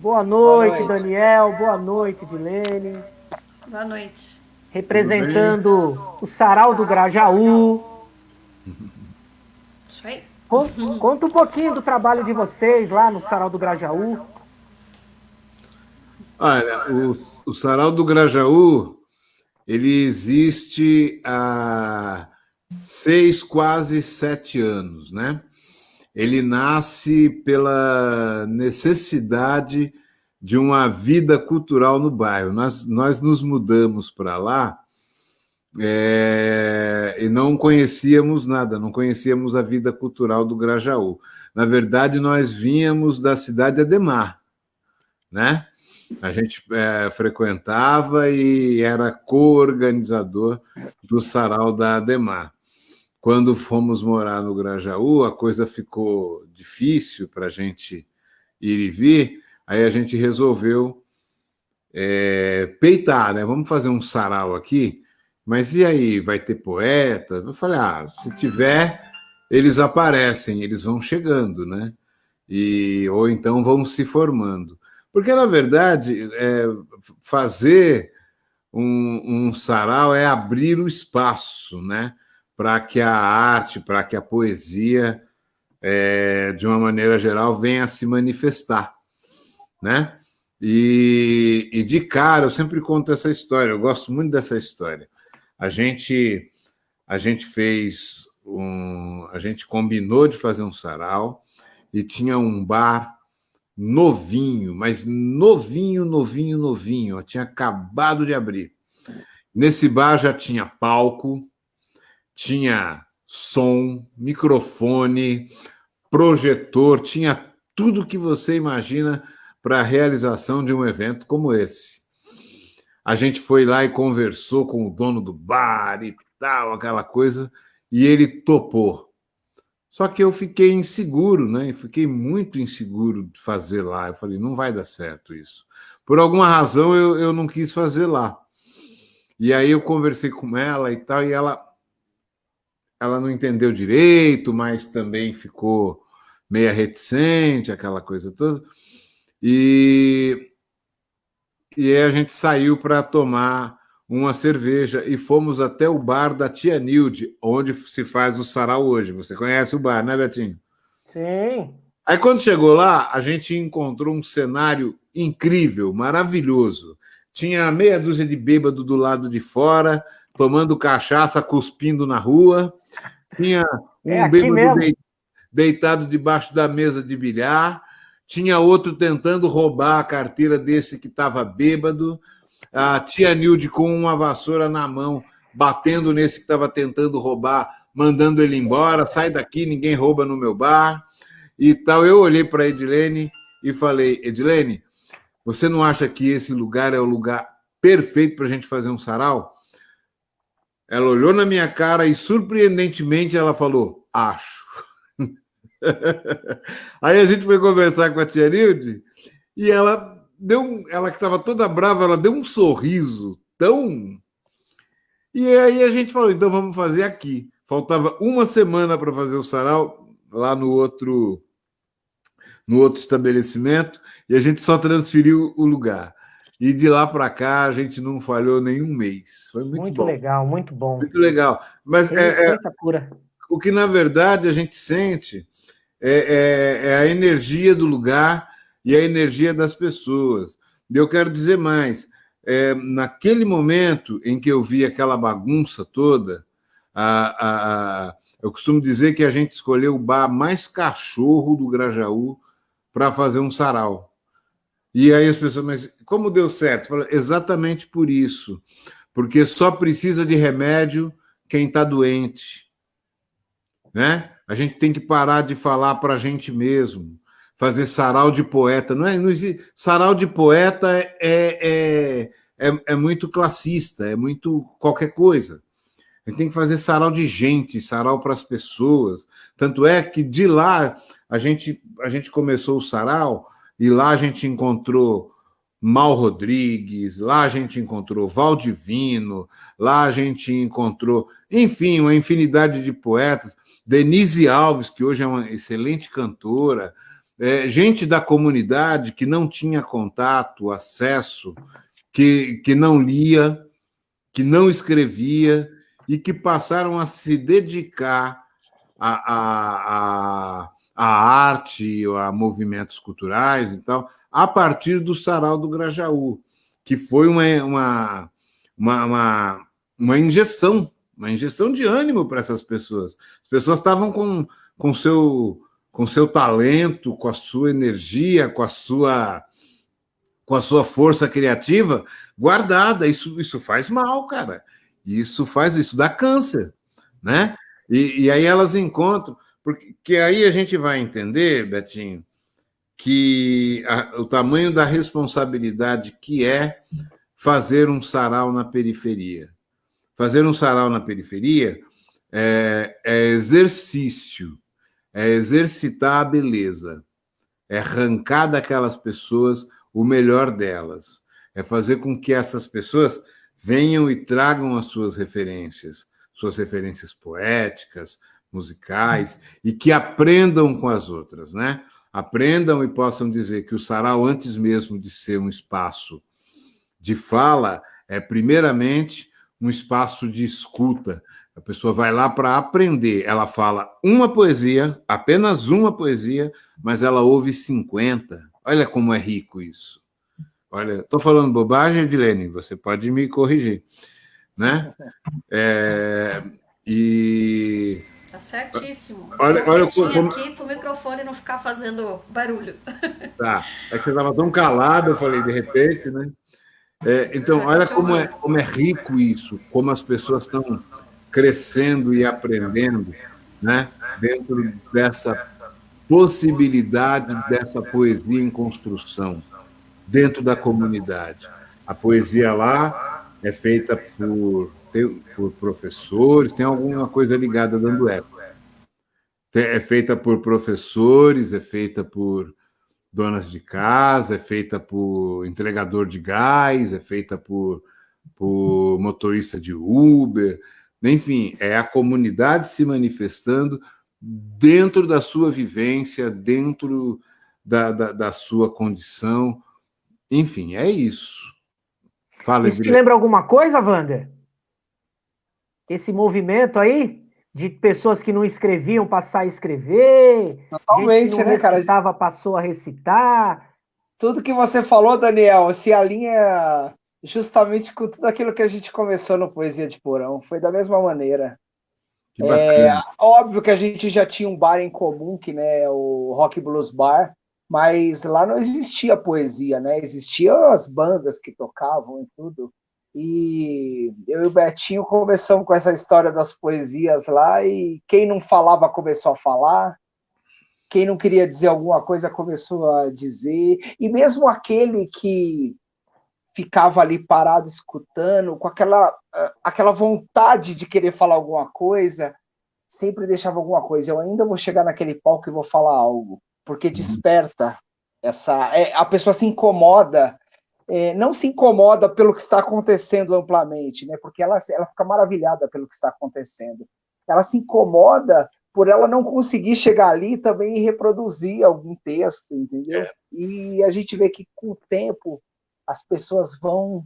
Boa noite, Daniel. Boa noite, Edilene. Boa noite. Representando o Sarau do Grajaú. Isso aí. Conta um pouquinho do trabalho de vocês lá no Sarau do Grajaú. Olha, o Sarau do Grajaú, ele existe há 6, quase 7 anos, né? Ele nasce pela necessidade de uma vida cultural no bairro. Nós nos mudamos para lá e não conhecíamos nada, não conhecíamos a vida cultural do Grajaú. Na verdade, nós vínhamos da cidade Ademar, né? A gente frequentava e era co-organizador do Sarau da Ademar. Quando fomos morar no Grajaú, a coisa ficou difícil para a gente ir e vir, aí a gente resolveu peitar, né? Vamos fazer um sarau aqui, mas e aí, vai ter poeta? Eu falei, se tiver, eles aparecem, eles vão chegando, né? Ou então vão se formando. Porque, na verdade, fazer um sarau é abrir o espaço, né? Para que a arte, para que a poesia, de uma maneira geral, venha a se manifestar, né? E de cara, eu sempre conto essa história, eu gosto muito dessa história. A gente combinou de fazer um sarau e tinha um bar novinho, mas novinho, tinha acabado de abrir. Nesse bar já tinha palco, tinha som, microfone, projetor, tinha tudo que você imagina para a realização de um evento como esse. A gente foi lá e conversou com o dono do bar e tal, aquela coisa, e ele topou. Só que eu fiquei inseguro, né? Fiquei muito inseguro de fazer lá. Eu falei, não vai dar certo isso. Por alguma razão, eu não quis fazer lá. E aí eu conversei com ela e tal, e ela não entendeu direito, mas também ficou meia reticente, aquela coisa toda. E aí a gente saiu para tomar uma cerveja e fomos até o bar da Tia Nilde, onde se faz o sarau hoje. Você conhece o bar, né, Betinho? Sim. Aí, quando chegou lá, a gente encontrou um cenário incrível, maravilhoso. Tinha meia dúzia de bêbado do lado de fora, tomando cachaça, cuspindo na rua. Tinha um bêbado deitado debaixo da mesa de bilhar. Tinha outro tentando roubar a carteira desse que estava bêbado. A Tia Nilde com uma vassoura na mão, batendo nesse que estava tentando roubar, mandando ele embora. Sai daqui, ninguém rouba no meu bar. E tal. Eu olhei para a Edilene e falei, Edilene, você não acha que esse lugar é o lugar perfeito para a gente fazer um sarau? Ela olhou na minha cara e, surpreendentemente, ela falou, acho. Aí a gente foi conversar com a Tia Nilde e ela que estava toda brava, ela deu um sorriso tão... E aí a gente falou, então vamos fazer aqui. Faltava uma semana para fazer o sarau lá no outro estabelecimento e a gente só transferiu o lugar. E de lá para cá a gente não falhou nenhum mês. Foi muito bom. Legal, muito bom. Muito legal. Mas o que, na verdade, a gente sente é a energia do lugar e a energia das pessoas. E eu quero dizer mais. Naquele momento em que eu vi aquela bagunça toda, eu costumo dizer que a gente escolheu o bar mais cachorro do Grajaú para fazer um sarau. E aí as pessoas, mas como deu certo? Falo, exatamente por isso. Porque só precisa de remédio quem está doente. Né? A gente tem que parar de falar para a gente mesmo. Fazer sarau de poeta. Não existe. Sarau de poeta é muito classista, é muito qualquer coisa. A gente tem que fazer sarau de gente, sarau para as pessoas. Tanto é que de lá a gente começou o sarau e lá a gente encontrou Mal Rodrigues, lá a gente encontrou Valdivino, lá a gente encontrou, enfim, uma infinidade de poetas. Denise Alves, que hoje é uma excelente cantora, gente da comunidade que não tinha contato, acesso, que não lia, que não escrevia e que passaram a se dedicar à arte, a movimentos culturais e tal, a partir do Sarau do Grajaú, que foi uma injeção de ânimo para essas pessoas. As pessoas estavam com seu talento, com a sua energia, com a sua força criativa guardada. Isso faz mal, cara. Isso dá câncer, né? E aí elas encontram, porque aí a gente vai entender, Betinho, que o tamanho da responsabilidade que é fazer um sarau na periferia. Fazer um sarau na periferia é exercício, é exercitar a beleza, é arrancar daquelas pessoas o melhor delas, é fazer com que essas pessoas venham e tragam as suas referências poéticas, musicais, e que aprendam com as outras, né? Aprendam e possam dizer que o sarau, antes mesmo de ser um espaço de fala, é primeiramente um espaço de escuta. A pessoa vai lá para aprender. Ela fala uma poesia, apenas uma poesia, mas ela ouve 50. Olha como é rico isso. Olha, estou falando bobagem, Edilene? Você pode me corrigir, né? Tá certíssimo. Olha como... aqui para o microfone não ficar fazendo barulho. Tá. É que eu estava tão calado, eu falei de repente, né? Então, olha como é rico isso, como as pessoas estão crescendo e aprendendo, né? Dentro dessa possibilidade dessa poesia em construção, dentro da comunidade. A poesia lá é feita por professores, tem alguma coisa ligada dando eco. É feita por professores, é feita por donas de casa, é feita por entregador de gás, é feita por motorista de Uber, enfim, é a comunidade se manifestando dentro da sua vivência, dentro da sua condição, enfim, é isso. Fala, isso te lembra alguma coisa, Wander? Esse movimento aí? De pessoas que não escreviam passar a escrever, totalmente, gente que não recitava, passou a recitar. Tudo que você falou, Daniel, se alinha justamente com tudo aquilo que a gente começou no Poesia de Porão. Foi da mesma maneira. Que bacana. Óbvio que a gente já tinha um bar em comum, que né, o Rock Blues Bar, mas lá não existia poesia, né? Existiam as bandas que tocavam e tudo. E eu e o Betinho começamos com essa história das poesias lá, e quem não falava começou a falar, quem não queria dizer alguma coisa começou a dizer, e mesmo aquele que ficava ali parado escutando, com aquela vontade de querer falar alguma coisa, sempre deixava alguma coisa. Eu ainda vou chegar naquele palco e vou falar algo, porque desperta a pessoa se incomoda. Não se incomoda pelo que está acontecendo amplamente, né? Porque ela fica maravilhada pelo que está acontecendo. Ela se incomoda por ela não conseguir chegar ali também e reproduzir algum texto, entendeu? E a gente vê que com o tempo as pessoas vão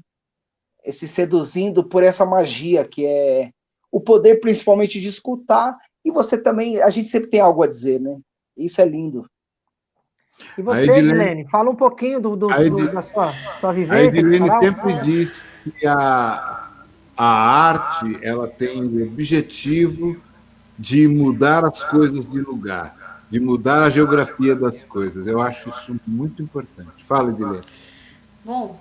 se seduzindo por essa magia que é o poder principalmente de escutar, e você também, a gente sempre tem algo a dizer, né? Isso é lindo. E você, Edilene, fala um pouquinho da sua vivência. A Edilene sempre diz que a arte ela tem o objetivo de mudar as coisas de lugar, de mudar a geografia das coisas. Eu acho isso muito importante. Fala, Edilene. Bom,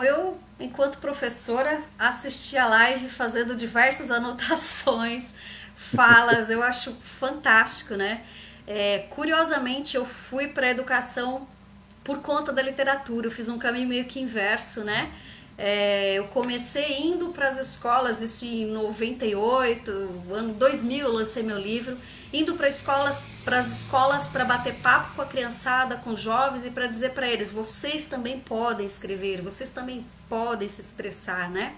eu, enquanto professora, assisti a live fazendo diversas anotações, falas, eu acho fantástico, né? Curiosamente, eu fui para a educação por conta da literatura, eu fiz um caminho meio que inverso, né? Eu comecei indo para as escolas, isso em 98, ano 2000 eu lancei meu livro, indo para as escolas para bater papo com a criançada, com os jovens, e para dizer para eles, vocês também podem escrever, vocês também podem se expressar, né?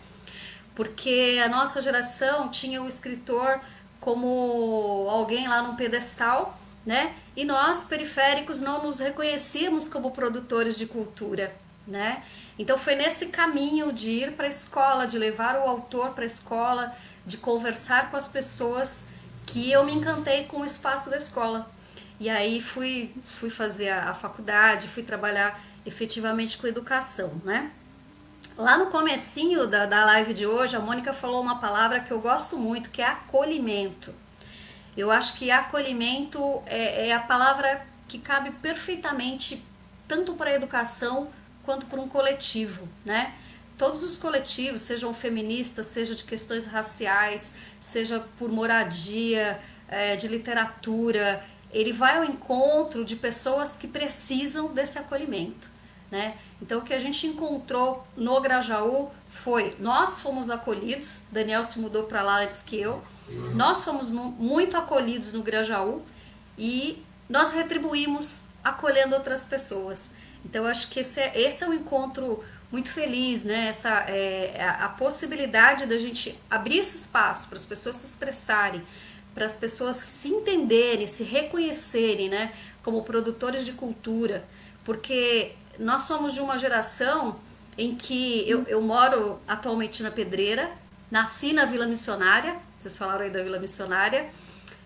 Porque a nossa geração tinha o escritor como alguém lá num pedestal, né? e nós, periféricos, não nos reconhecíamos como produtores de cultura, né? Então foi nesse caminho de ir para a escola, de levar o autor para a escola, de conversar com as pessoas, que eu me encantei com o espaço da escola. E aí fui fazer a faculdade, fui trabalhar efetivamente com educação, né? Lá no comecinho da live de hoje, a Mônica falou uma palavra que eu gosto muito, que é acolhimento. Eu acho que acolhimento é a palavra que cabe perfeitamente tanto para a educação quanto para um coletivo, né? Todos os coletivos, sejam feministas, seja de questões raciais, seja por moradia, de literatura, ele vai ao encontro de pessoas que precisam desse acolhimento, né? Então o que a gente encontrou no Grajaú foi, nós fomos acolhidos, Daniel se mudou para lá antes que eu, nós fomos muito acolhidos no Grajaú e nós retribuímos acolhendo outras pessoas. Então eu acho que esse é um encontro muito feliz, né? Essa a possibilidade da gente abrir esse espaço para as pessoas se expressarem, para as pessoas se entenderem, se reconhecerem, né, como produtores de cultura, porque nós somos de uma geração em que eu moro atualmente na Pedreira, nasci na Vila Missionária, vocês falaram aí da Vila Missionária,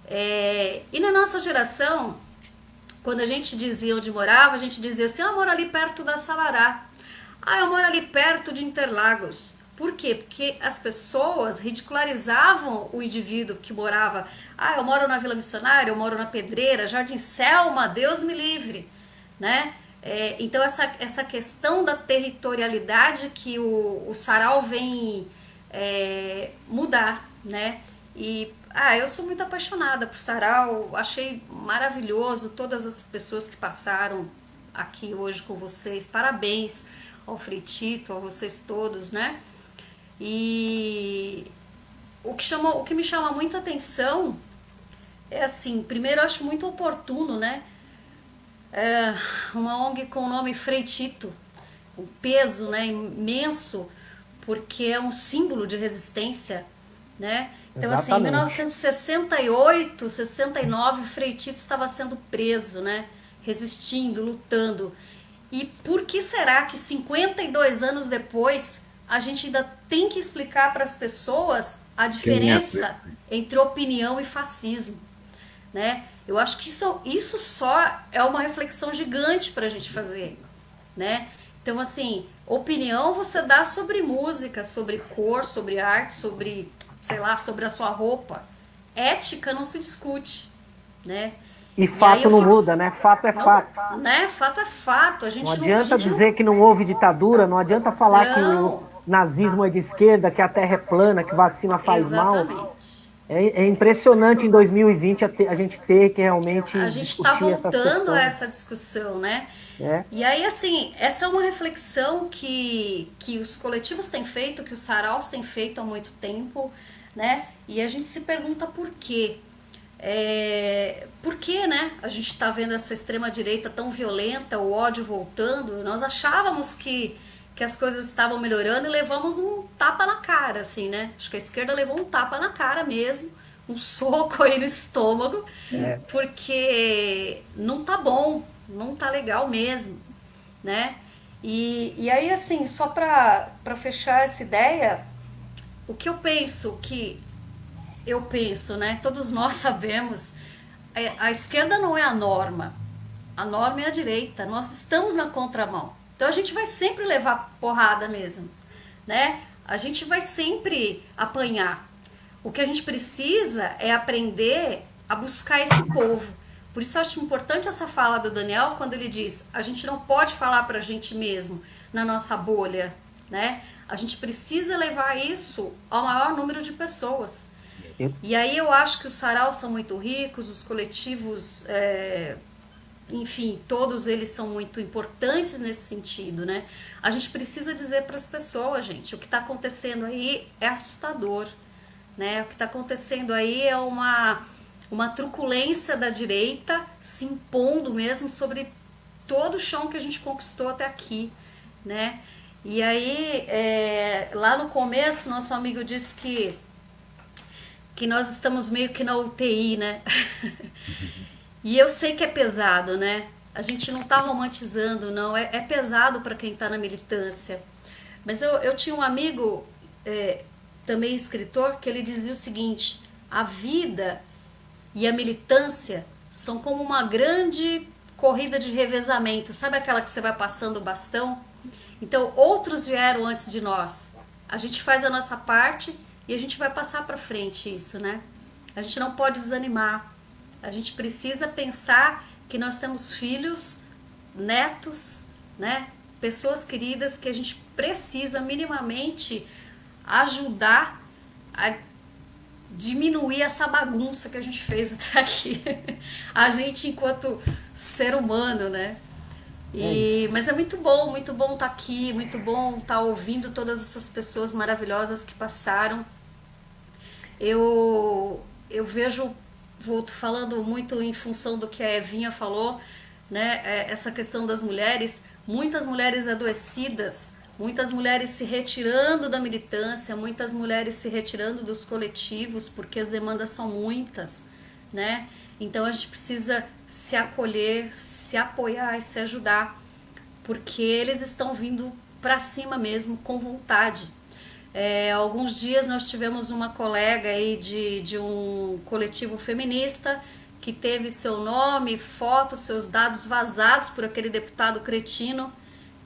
e na nossa geração, quando a gente dizia onde morava, a gente dizia assim, eu moro ali perto da Sabará, eu moro ali perto de Interlagos. Por quê? Porque as pessoas ridicularizavam o indivíduo que morava, eu moro na Vila Missionária, eu moro na Pedreira, Jardim Selma, Deus me livre, né? Então essa questão da territorialidade que o sarau vem mudar, né? E eu sou muito apaixonada por sarau, achei maravilhoso todas as pessoas que passaram aqui hoje com vocês, parabéns ao Fritito, a vocês todos, né? E o que me chama muito a atenção é assim, primeiro eu acho muito oportuno, né? Uma ONG com o nome Freitito, um peso, né, imenso, porque é um símbolo de resistência, né? Então, assim, em 1968, 69, o Freitito estava sendo preso, né? Resistindo, lutando. E por que será que 52 anos depois a gente ainda tem que explicar para as pessoas a diferença entre opinião e fascismo, né? Eu acho que isso só é uma reflexão gigante para a gente fazer, né? Então, assim, opinião você dá sobre música, sobre cor, sobre arte, sobre, sei lá, sobre a sua roupa. Ética não se discute, né? E fato não muda, né? Fato é fato. Né? Fato é fato. A gente não adianta dizer que não houve ditadura, não adianta falar que o nazismo é de esquerda, que a terra é plana, que vacina faz mal. É impressionante em 2020 a gente ter que realmente a gente está voltando a essa discussão, né? E aí, assim, essa é uma reflexão que os coletivos têm feito, que os saraus têm feito há muito tempo, né? E a gente se pergunta por quê. Por que, né? A gente está vendo essa extrema-direita tão violenta, o ódio voltando. Nós achávamos que as coisas estavam melhorando e levamos um tapa na cara, assim, né? Acho que a esquerda levou um tapa na cara mesmo, um soco aí no estômago, porque não tá bom, não tá legal mesmo, né? E aí, assim, só para fechar essa ideia, o que eu penso, né? Todos nós sabemos, a esquerda não é a norma é a direita, nós estamos na contramão. Então a gente vai sempre levar porrada mesmo, né? A gente vai sempre apanhar. O que a gente precisa é aprender a buscar esse povo. Por isso eu acho importante essa fala do Daniel quando ele diz, a gente não pode falar pra gente mesmo na nossa bolha, né? A gente precisa levar isso ao maior número de pessoas. E aí eu acho que os saraus são muito ricos, os coletivos... enfim, todos eles são muito importantes nesse sentido, né? A gente precisa dizer para as pessoas, gente, o que está acontecendo aí é assustador, né? O que está acontecendo aí é uma truculência da direita se impondo mesmo sobre todo o chão que a gente conquistou até aqui, né? E aí, lá no começo, nosso amigo disse que nós estamos meio que na UTI, né? E eu sei que é pesado, né? A gente não tá romantizando, não. É pesado para quem tá na militância. Mas eu tinha um amigo, também escritor, que ele dizia o seguinte: a vida e a militância são como uma grande corrida de revezamento. Sabe aquela que você vai passando o bastão? Então, outros vieram antes de nós. A gente faz a nossa parte e a gente vai passar para frente isso, né? A gente não pode desanimar. A gente precisa pensar que nós temos filhos, netos, né? Pessoas queridas que a gente precisa minimamente ajudar a diminuir essa bagunça que a gente fez até aqui. A gente enquanto ser humano, né? Mas é muito bom estar aqui, muito bom estar ouvindo todas essas pessoas maravilhosas que passaram. Eu vejo, vou falando muito em função do que a Evinha falou, né? Essa questão das mulheres, muitas mulheres adoecidas, muitas mulheres se retirando da militância, muitas mulheres se retirando dos coletivos, porque as demandas são muitas, né? Então a gente precisa se acolher, se apoiar e se ajudar, porque eles estão vindo para cima mesmo, com vontade. Alguns dias nós tivemos uma colega aí de um coletivo feminista que teve seu nome, foto, seus dados vazados por aquele deputado cretino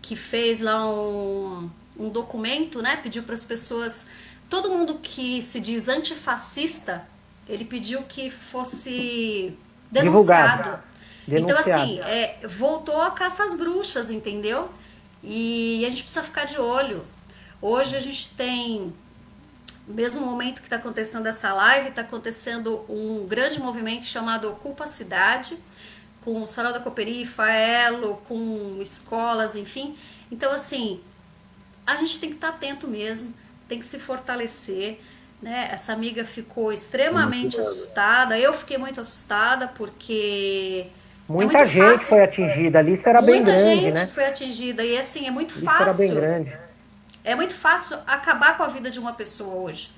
que fez lá um documento, né? Pediu para as pessoas, todo mundo que se diz antifascista, ele pediu que fosse denunciado. Então, assim, voltou a caça às bruxas, entendeu? E a gente precisa ficar de olho. Hoje a gente tem, no mesmo momento que está acontecendo essa live, está acontecendo um grande movimento chamado Ocupa a Cidade, com o Sarau da Cooperi, Faelo, com escolas, enfim. Então, assim, a gente tem que estar atento mesmo, tem que se fortalecer, né? Essa amiga ficou extremamente assustada, eu fiquei muito assustada, porque muita gente foi atingida, a lista era bem grande, né? Muita gente foi atingida, e assim, é muito fácil. Era bem grande. É muito fácil acabar com a vida de uma pessoa hoje,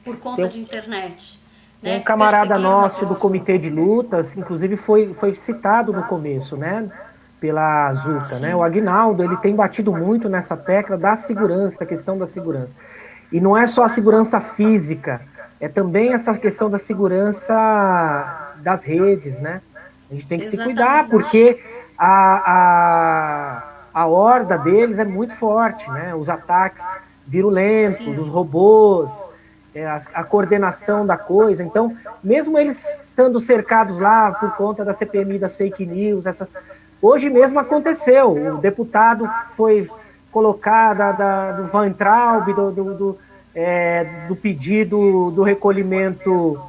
por conta de internet. Tem um camarada nosso do Comitê de Lutas, inclusive foi citado no começo, né? Pela Zulta, né? O Aguinaldo, ele tem batido muito nessa tecla da segurança, da questão da segurança. E não é só a segurança física, é também essa questão da segurança das redes, né? A gente tem que se cuidar, porque a horda deles é muito forte, né? Os ataques virulentos, dos robôs, a coordenação da coisa. Então, mesmo eles sendo cercados lá por conta da CPMI, das fake news, hoje mesmo aconteceu. O deputado foi colocado do Van Traub, do pedido do recolhimento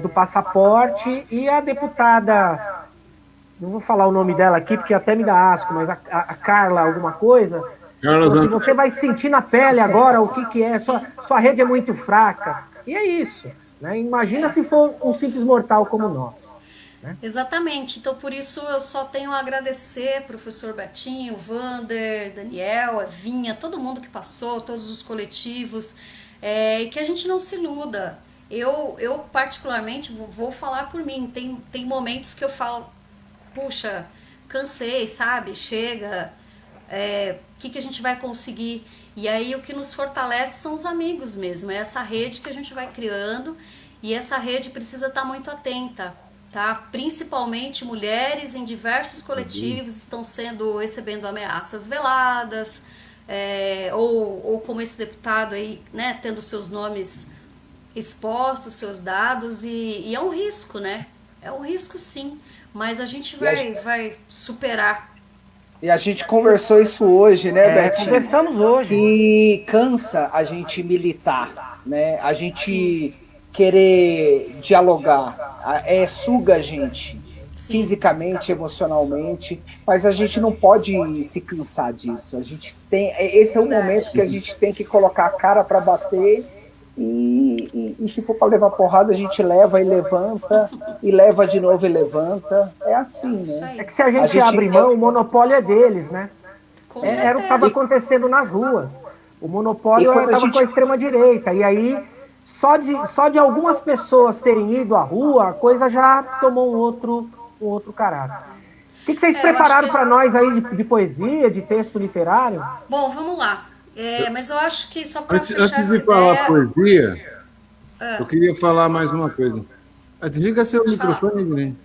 do passaporte, e a deputada, não vou falar o nome dela aqui porque até me dá asco, mas a Carla alguma coisa, você vai sentir na pele agora o que é, sua rede é muito fraca, e é isso, né? Imagina se for um simples mortal como nós, né? Exatamente, então por isso eu só tenho a agradecer professor Betinho, Vander, Daniel, Evinha, todo mundo que passou, todos os coletivos, e que a gente não se iluda. Eu particularmente vou falar por mim, tem momentos que eu falo, puxa, cansei, sabe, chega, que a gente vai conseguir? E aí o que nos fortalece são os amigos mesmo, é essa rede que a gente vai criando, e essa rede precisa estar muito atenta, tá? Principalmente mulheres em diversos coletivos estão recebendo ameaças veladas, ou como esse deputado aí, né, tendo seus nomes expostos, seus dados, e é um risco, né? É um risco sim, mas a gente vai superar. E a gente conversou isso hoje, né, Betinho? Conversamos hoje. Que cansa a gente militar, né? A gente querer dialogar, suga a gente fisicamente, emocionalmente, mas a gente não pode se cansar disso. A gente esse é o momento que a gente tem que colocar a cara para bater. E se for para levar porrada, a gente leva e levanta, e leva de novo e levanta. É assim, né? É que se a gente abre mão, o monopólio é deles, né? Era o que estava acontecendo nas ruas. O monopólio estava com a extrema-direita. E aí, só de algumas pessoas terem ido à rua, a coisa já tomou um outro com outro caráter. O que vocês eu prepararam acho que- para nós aí de poesia, de texto literário? Bom, vamos lá. Mas eu acho que só para fechar Antes essa de falar ideia. poesia, eu queria falar mais uma coisa. Desliga seu Pode falar. microfone, Guilherme.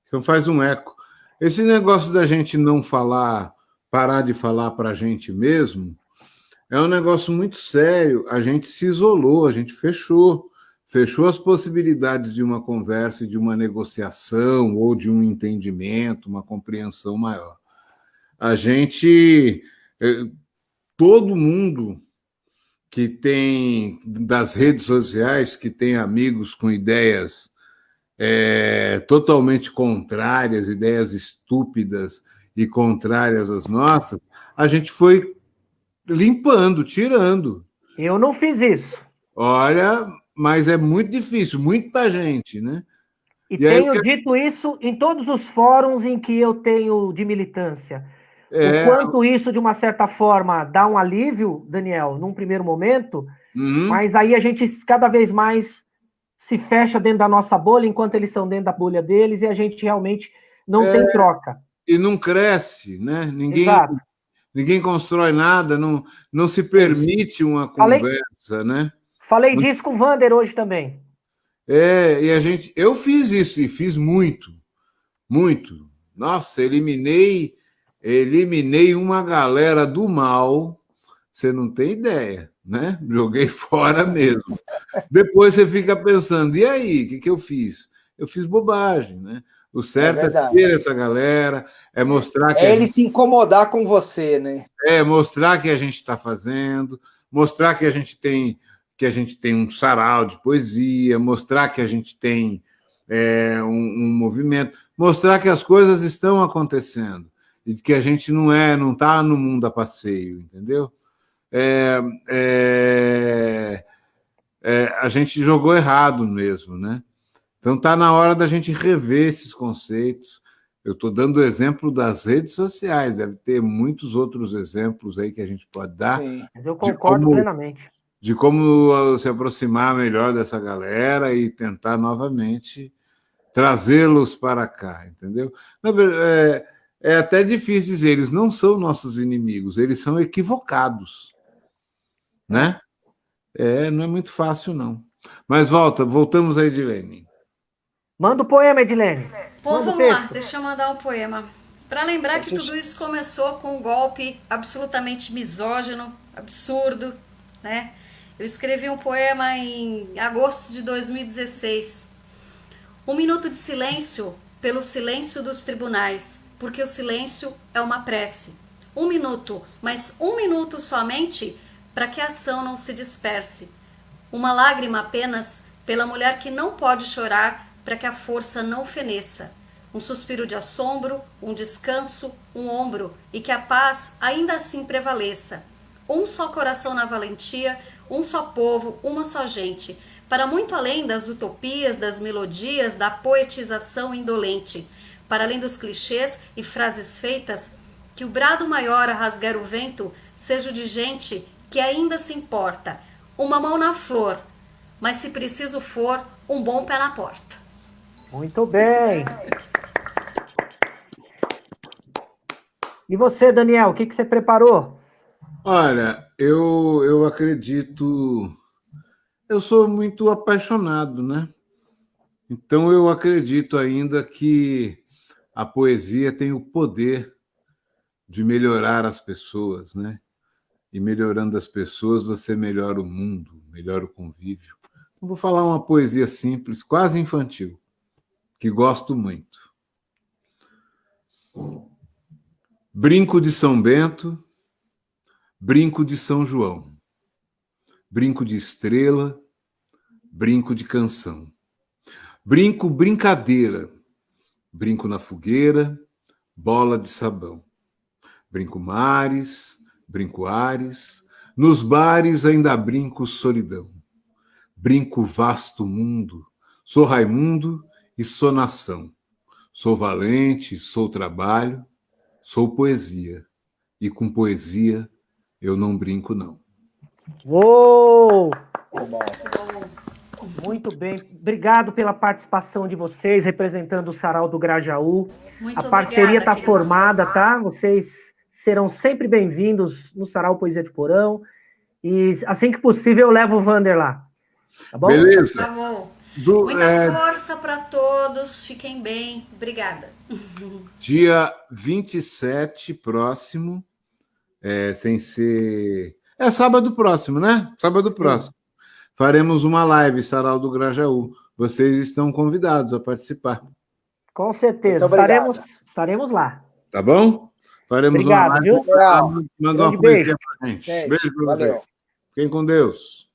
Então faz um eco. Esse negócio da gente não falar, parar de falar para a gente mesmo, é um negócio muito sério. A gente se isolou, a gente fechou as possibilidades de uma conversa, de uma negociação ou de um entendimento, uma compreensão maior. A gente, todo mundo que tem das redes sociais, que tem amigos com ideias totalmente contrárias, ideias estúpidas e contrárias às nossas, a gente foi limpando, tirando. Eu não fiz isso. Olha, mas é muito difícil, muita gente, né? E tenho dito isso em todos os fóruns em que eu tenho de militância. O quanto isso, de uma certa forma, dá um alívio, Daniel, num primeiro momento, mas aí a gente cada vez mais se fecha dentro da nossa bolha, enquanto eles são dentro da bolha deles, e a gente realmente não tem troca. E não cresce, né? Exato. Ninguém constrói nada, não se permite uma conversa, né? Falei disso com o Vander hoje também. E eu fiz isso, e fiz muito, muito. Nossa, eliminei uma galera do mal, você não tem ideia, né? Joguei fora mesmo. Depois você fica pensando, e aí, o que eu fiz? Eu fiz bobagem, né? O certo é ter essa galera, é mostrar que... ele se incomodar com você, né? Mostrar que a gente está fazendo, mostrar que a gente tem um sarau de poesia, mostrar que a gente tem um movimento, mostrar que as coisas estão acontecendo e que a gente não está no mundo a passeio, entendeu? A gente jogou errado mesmo, né? Então está na hora da gente rever esses conceitos. Eu estou dando o exemplo das redes sociais, deve ter muitos outros exemplos aí que a gente pode dar. Sim, mas eu concordo plenamente. De como se aproximar melhor dessa galera e tentar novamente trazê-los para cá, entendeu? É até difícil dizer, eles não são nossos inimigos, eles são equivocados, né? Não é muito fácil, não. Mas voltamos a Edilene. Manda o poema, Edilene. Bom, vamos lá, deixa eu mandar um poema. Para lembrar que tudo isso começou com um golpe absolutamente misógino, absurdo, né? Eu escrevi um poema em agosto de 2016. 1 minuto de silêncio pelo silêncio dos tribunais, porque o silêncio é uma prece. 1 minuto, mas 1 minuto somente para que a ação não se disperse. Uma lágrima apenas pela mulher que não pode chorar para que a força não feneça. Um suspiro de assombro, um descanso, um ombro, e que a paz ainda assim prevaleça. Um só coração na valentia, um só povo, uma só gente, para muito além das utopias, das melodias, da poetização indolente, para além dos clichês e frases feitas, que o brado maior a rasgar o vento seja o de gente que ainda se importa. Uma mão na flor, mas se preciso for, um bom pé na porta. Muito bem. E você, Daniel, o que você preparou? Olha, eu acredito... Eu sou muito apaixonado, né? Então eu acredito ainda que a poesia tem o poder de melhorar as pessoas, né? E melhorando as pessoas, você melhora o mundo, melhora o convívio. Então, vou falar uma poesia simples, quase infantil, que gosto muito. Brinco de São Bento, brinco de São João, brinco de estrela, brinco de canção. Brinco brincadeira, brinco na fogueira, bola de sabão. Brinco mares, brinco ares, nos bares ainda brinco solidão. Brinco vasto mundo, sou Raimundo e sou nação. Sou valente, sou trabalho, sou poesia. E com poesia eu não brinco, não. Uou! Muito bem. Obrigado pela participação de vocês, representando o Sarau do Grajaú. Muito A parceria está queridos. formada, tá? Vocês serão sempre bem-vindos no Sarau Poesia de Porão. E assim que possível, eu levo o Vander lá. Tá bom? Beleza. Tá bom. Muita força para todos. Fiquem bem. Obrigada. Dia 27 próximo, sem ser... É sábado próximo, né? Sábado próximo. Faremos uma live, Sarau do Grajaú. Vocês estão convidados a participar. Com certeza. Estaremos lá. Tá bom? Faremos Obrigado, uma live. viu? Manda uma poesia pra gente. Beijo pra vocês. Fiquem com Deus.